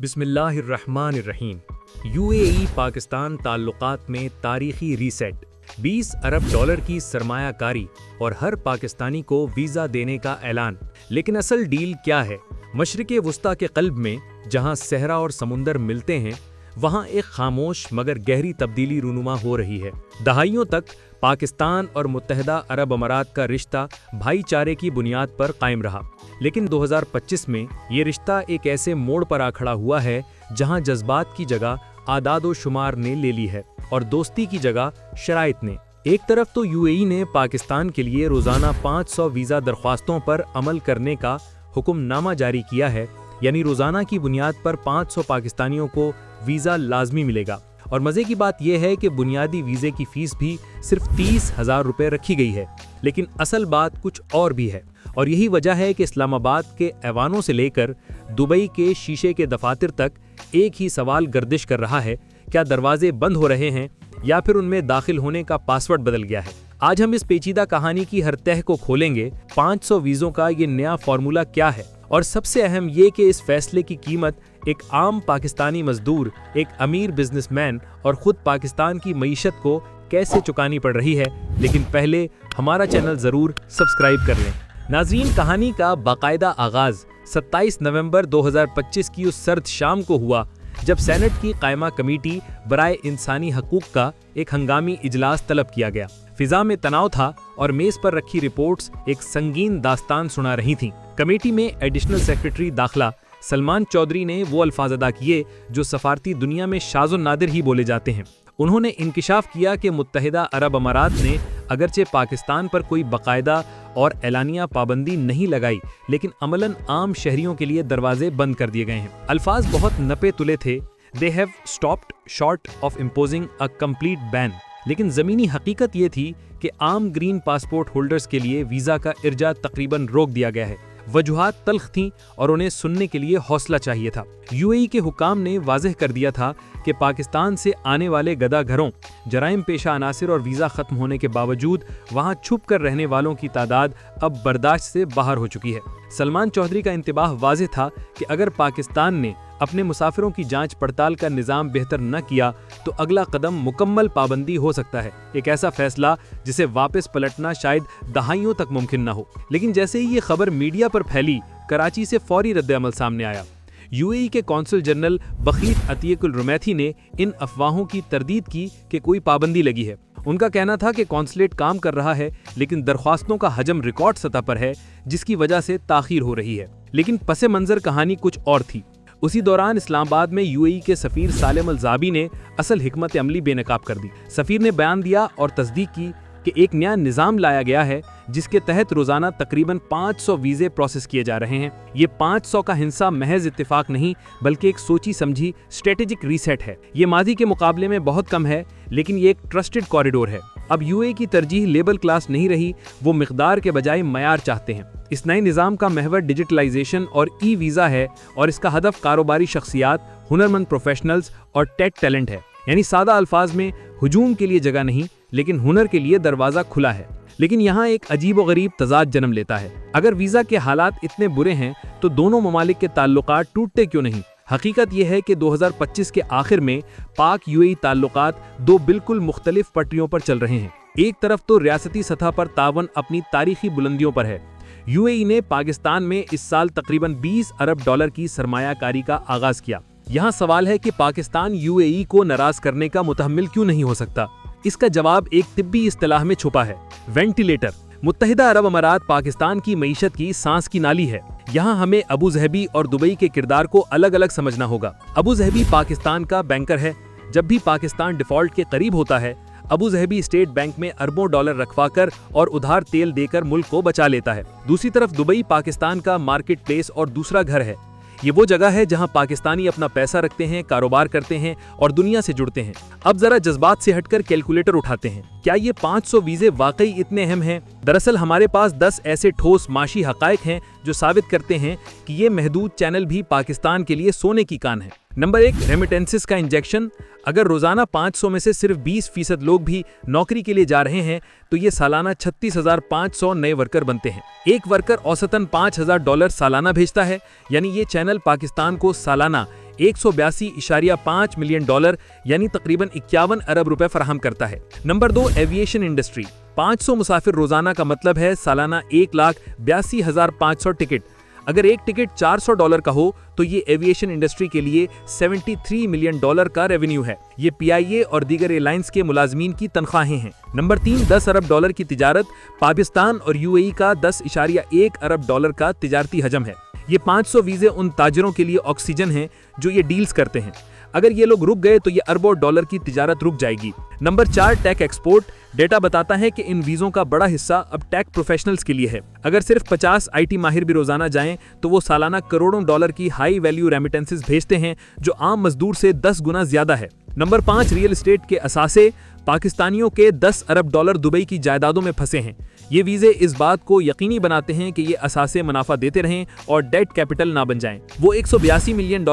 बिस्मिल्लाहिर्रहमानिर्रहीम। यूएई पाकिस्तान ताल्लुकात में तारीखी रीसेट, 20 अरब डॉलर की सरमायाकारी और हर पाकिस्तानी को वीज़ा देने का ऐलान। लेकिन असल डील क्या है? मशरिक़े वुस्ता के क़ल्ब में, जहां सहरा और समुंदर मिलते हैं, वहां एक खामोश मगर गहरी तब्दीली रूनुमा हो रही है। दहाइयों तक पाकिस्तान और मुत्तहिदा अरब अमारात का रिश्ता भाईचारे की बुनियाद पर कायम रहा, लेकिन 2025 में ये रिश्ता एक ऐसे मोड़ पर आ खड़ा हुआ है जहां जज्बात की जगह आदाद व शुमार ने ले ली है और दोस्ती की जगह शराइत ने। एक तरफ तो यूएई ने पाकिस्तान के लिए रोज़ाना 500 वीज़ा दरख्वास्तों पर अमल करने का हुक्मनामा जारी किया है, यानी रोज़ाना की बुनियाद पर 500 पाकिस्तानियों को वीज़ा लाजमी मिलेगा। और मज़े की बात यह है कि बुनियादी वीज़े की फ़ीस भी सिर्फ 30,000 रुपये रखी गई है। लेकिन असल बात कुछ और भी है, और यही वजह है कि इस्लामाबाद के ऐवानों से लेकर दुबई के शीशे के दफातर तक एक ही सवाल गर्दिश कर रहा है: क्या दरवाजे बंद हो रहे हैं या फिर उनमें दाखिल होने का पासवर्ड बदल गया है? आज हम इस पेचीदा कहानी की हर तह को खोलेंगे। 500 वीज़ों का ये नया फार्मूला क्या है, और सबसे अहम ये कि इस फैसले की कीमत एक आम पाकिस्तानी मजदूर, एक अमीर बिजनेसमैन और ख़ुद पाकिस्तान की मईशत को कैसे चुकानी पड़ रही है। लेकिन पहले हमारा चैनल ज़रूर सब्सक्राइब कर लें। नाज़रीन, कहानी का बाकायदा आगाज़ 27 नवंबर 2025 की उस सर्द शाम को हुआ जब सेनेट की कायमा कमेटी बराए इंसानी हकूक़ का एक हंगामी इजलास तलब किया गया। फिजा में तनाव था और मेज़ पर रखी रिपोर्ट्स एक संगीन दास्तान सुना रही थीं। कमेटी में एडिशनल सेक्रेटरी दाखिला सलमान चौधरी ने वो अल्फाज अदा किए जो सफारती दुनिया में शाज़ो नादिर ही बोले जाते हैं। उन्होंने इंकिशाफ किया कि मुत्तहिदा अरब अमारात ने अगरचे पाकिस्तान पर कोई बाकायदा और एलानिया पाबंदी नहीं लगाई, लेकिन अमलन आम शहरियों के लिए दरवाजे बंद कर दिए गए हैं। अल्फाज बहुत नपे तुले थे, they have stopped short of imposing a complete ban. लेकिन ज़मीनी हकीकत ये थी कि आम ग्रीन पासपोर्ट होल्डर्स के लिए वीज़ा का इर्जा तकरीबन रोक दिया गया है। वजूहात तल्ख थीं और उन्हें सुनने के लिए हौसला चाहिए था। यूएई के हुकाम ने वाज़ेह कर दिया था कि पाकिस्तान से आने वाले गदा घरों, जराइम पेशा अनासिर और वीज़ा ख़त्म होने के बावजूद वहाँ छुप कर रहने वालों की तादाद अब बर्दाश्त से बाहर हो चुकी है। सलमान चौधरी का इंतबाह वाज़ेह था कि अगर पाकिस्तान ने अपने मुसाफिरों की जांच पड़ताल का निज़ाम बेहतर न किया तो अगला कदम मुकम्मल पाबंदी हो सकता है, एक ऐसा फैसला जिसे वापस पलटना शायद दहाइयों तक मुमकिन न हो। लेकिन जैसे ही ये खबर मीडिया पर फैली, कराची से फौरी रद्द-ए-अमल सामने आया। यूएई के कौंसल जनरल बखीत अतीकुल रुमैथी ने इन अफवाहों की तरदीद की कि कोई पाबंदी लगी है। उनका कहना था कि कौंसलेट काम कर रहा है, लेकिन दरख्वास्तों का हजम रिकॉर्ड सतह पर है, जिसकी वजह से ताख़ीर हो रही है। लेकिन पसे मंज़र कहानी कुछ और थी। उसी दौरान इस्लामाबाद में यूएई के सफ़ीर सालिम अल-ज़ाबी ने असल हिकमत अमली बेनकाब कर दी। सफ़ीर ने बयान दिया और तस्दीक की कि एक नया निज़ाम लाया गया है जिसके तहत रोज़ाना तकरीबन 500 वीज़े प्रोसेस किए जा रहे हैं। ये 500 का हिंसा महज इत्तेफाक नहीं, बल्कि एक सोची समझी स्ट्रेटेजिक रीसेट है। ये माजी के मुकाबले में बहुत कम है, लेकिन ये एक ट्रस्टेड कॉरिडोर है। अब यूएई की तरजीह लेबल क्लास नहीं रही, वो मिकदार के बजाय मयार चाहते हैं। इस नए निज़ाम का महवर डिजिटलाइजेशन और ई वीज़ा है, और इसका हदफ कारोबारी शख्सियात, हुनरमंद प्रोफेशनल्स और टेक टैलेंट है। यानी सादा अल्फाज में हुजूम के लिए जगह नहीं, लेकिन हुनर के लिए दरवाज़ा खुला है। लेकिन यहाँ एक अजीब व गरीब तजाद जन्म लेता है। अगर वीज़ा के हालात इतने बुरे हैं तो दोनों ममालिक के ताल्लुकात टूटते क्यों नहीं? हकीकत यह है कि 2025 के आखिर में पाक यूएई ताल्लुकात दो बिल्कुल मुख्तलिफ पटरियों पर चल रहे हैं। एक तरफ तो रियासती सतह पर तावन अपनी तारीखी बुलंदियों पर है। यूएई ने पाकिस्तान में इस साल तकरीबन 20 अरब डॉलर की सरमायाकारी का आगाज किया। यहाँ सवाल है कि पाकिस्तान यूएई को नाराज करने का मुतहम्मिल क्यों नहीं हो सकता? इसका जवाब एक तिब्बी इस्तिलाह में छुपा है, वेंटिलेटर। मुत्तहिदा अरब अमारात पाकिस्तान की मईशत की सांस की नाली है। यहाँ हमें अबू ज़हबी और दुबई के किरदार को अलग अलग समझना होगा। अबू ज़हबी पाकिस्तान का बैंकर है। जब भी पाकिस्तान डिफॉल्ट के करीब होता है, अबू ज़हबी स्टेट बैंक में अरबों डॉलर रखवाकर और उधार तेल देकर मुल्क को बचा लेता है। दूसरी तरफ दुबई पाकिस्तान का मार्केट प्लेस और दूसरा घर है। ये वो जगह है जहां पाकिस्तानी अपना पैसा रखते हैं, कारोबार करते हैं और दुनिया से जुड़ते हैं। अब जरा जज्बात से हटकर कैलकुलेटर उठाते हैं। क्या ये 500 वीज़े वाकई इतने अहम हैं? दरअसल हमारे पास 10 ऐसे ठोस माशी हक़ाइक़ हैं जो साबित करते हैं कि ये महदूद चैनल भी पाकिस्तान के लिए सोने की कान है। नंबर 1, रेमिटेंसेस का इंजेक्शन। अगर रोजाना 500 में से सिर्फ 20% लोग भी नौकरी के लिए जा रहे हैं तो ये सालाना 36,500 नए वर्कर बनते हैं। एक वर्कर औसतन $5,000 सालाना भेजता है, यानी ये चैनल पाकिस्तान को सालाना $182.5 मिलियन यानी तकरीबन 51 अरब रुपए फराहम करता है। Number 2, aviation industry. 500 मुसाफिर रोजाना का मतलब है सालाना 1,82,500 टिकट। अगर एक टिकट $400 का हो तो ये एविएशन इंडस्ट्री के लिए $73 मिलियन का रेवेन्यू है। ये PIA और दीगर एयरलाइंस के मुलाजमीन की तनख्वाहें हैं। नंबर 3, $10 अरब की तिजारत। पाकिस्तान और UAE का $10.1 अरब का तिजारती हजम है। ये 500 वीजे उन ताजरों के लिए ऑक्सीजन हैं जो ये डील्स करते हैं। अगर ये लोग रुक गए तो ये अरबों डॉलर की तिजारत रुक जाएगी। Number 4, take export. डेटा बताता है कि इन वीज़ों का बड़ा हिस्सा अब टेक प्रोफेशनल्स के लिए है। अगर सिर्फ 50 IT माहिर भी रोजाना जाएं तो वो सालाना करोड़ों डॉलर की हाई वैल्यू रेमिटेंसेस भेजते हैं, जो आम मजदूर से 10 गुना ज्यादा है। नंबर 5, रियल एस्टेट के असासे। पाकिस्तानियों के $10 अरब दुबई की जायदादों में फंसे हैं। ये वीज़े इस बात को यकीनी बनाते हैं कि ये असासे मुनाफा देते रहें और डेट कैपिटल ना बन जाएं। वो $182 मिलियन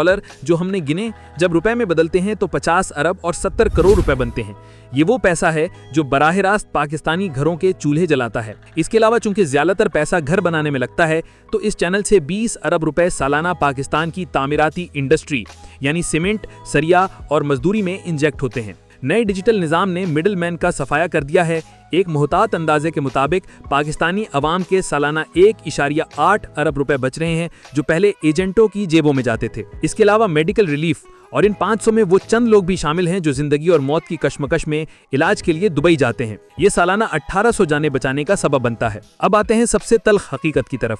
जो हमने गिने, जब रुपए में बदलते हैं तो 50 अरब और 70 करोड़ रुपए बनते हैं। ये वो पैसा है जो बराह रास्त पाकिस्तानी घरों के चूल्हे जलाता है। इसके अलावा चूंकि ज्यादातर पैसा घर बनाने में लगता है, तो इस चैनल से 20 अरब रुपए सालाना पाकिस्तान की तामीराती इंडस्ट्री यानी सीमेंट, सरिया और मजदूरी में इंजेक्ट होते हैं। नए डिजिटल निज़ाम ने मिडिल मैन का सफाया कर दिया है। एक मुहतात अंदाजे के मुताबिक पाकिस्तानी अवाम के सालाना 1.8 अरब रुपए बच रहे हैं, जो पहले एजेंटों की जेबों में जाते थे। इसके अलावा मेडिकल रिलीफ, और इन 500 में वो चंद लोग भी शामिल हैं जो जिंदगी और मौत की कशमकश में इलाज के लिए दुबई जाते हैं। ये सालाना 1800 जाने बचाने का सबब बनता है। अब आते हैं सबसे तल्ख हकीकत की तरफ।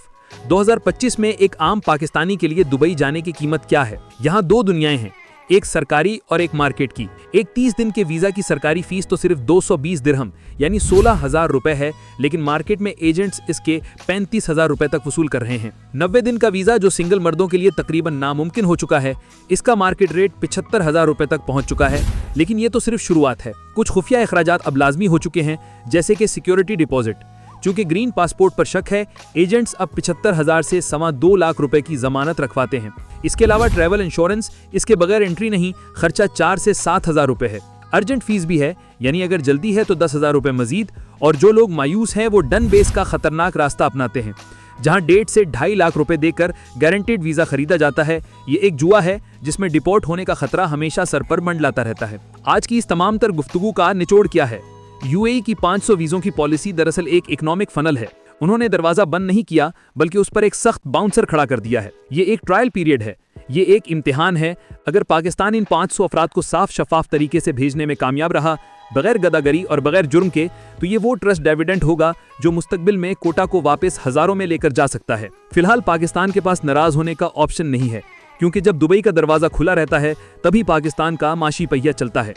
2025 में एक आम पाकिस्तानी के लिए दुबई जाने की कीमत क्या है? यहाँ 2 दुनियाएं हैं, एक सरकारी और एक मार्केट की। एक 30 दिन के वीजा की सरकारी फीस तो सिर्फ 220 दिरहम यानी 16,000 रुपए है, लेकिन मार्केट में एजेंट्स इसके 35,000 रुपए तक वसूल कर रहे हैं। 90 दिन का वीजा जो सिंगल मर्दों के लिए तकरीबन नामुमकिन हो चुका है, इसका मार्केट रेट 75,000 रुपए तक पहुंच चुका है। लेकिन ये तो सिर्फ शुरुआत है। कुछ खुफिया अखराजात अब लाजमी हो चुके हैं, जैसे कि सिक्योरिटी डिपॉजिट। चूंकि ग्रीन पासपोर्ट पर शक है, एजेंट्स अब 75,000 से 2.25 लाख रुपए की जमानत रखवाते हैं। इसके अलावा ट्रैवल इंश्योरेंस, इसके बगैर एंट्री नहीं, खर्चा 4 से 7,000 रुपए है। अर्जेंट फीस भी है, यानी अगर जल्दी है तो 10,000 रुपए मजीद। और जो लोग मायूस हैं वो डन बेस का खतरनाक रास्ता अपनाते हैं, जहां 1.5 से 2.5 लाख रुपए देकर गारंटेड वीजा खरीदा जाता है। ये एक जुआ है जिसमें डिपोर्ट होने का खतरा हमेशा सर पर मंडलाता रहता है। आज की इस तमाम तर गुफ्तगू का निचोड़ क्या है? UAE की 500 वीज़ों की पॉलिसी दरअसल एक इकोनॉमिक फनल है। उन्होंने दरवाजा बंद नहीं किया, बल्कि उस पर एक सख्त बाउंसर खड़ा कर दिया है। ये एक ट्रायल पीरियड है, ये एक इम्तिहान है। अगर पाकिस्तान इन 500 अफराद को साफ शफाफ तरीके से भेजने में कामयाब रहा, बगैर गदागरी और बगैर जुर्म के, तो ये वो ट्रस्ट डिविडेंड होगा जो मुस्तकबिल में कोटा को वापस हजारों में लेकर जा सकता है। फिलहाल पाकिस्तान के पास नाराज होने का ऑप्शन नहीं है, क्योंकि जब दुबई का दरवाजा खुला रहता है तभी पाकिस्तान का माशी पहिया चलता है।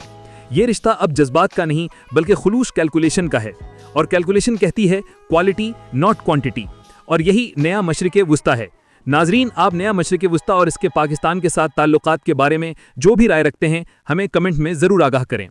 ये रिश्ता अब जज्बात का नहीं बल्कि खुलूस कैलकुलेशन का है, और कैलकुलेशन कहती है क्वालिटी नॉट क्वांटिटी, और यही नया मशरिक़े वुस्ता है। नाजरीन, आप नया मशरिक़े वुस्ता और इसके पाकिस्तान के साथ ताल्लुकात के बारे में जो भी राय रखते हैं, हमें कमेंट में ज़रूर आगाह करें।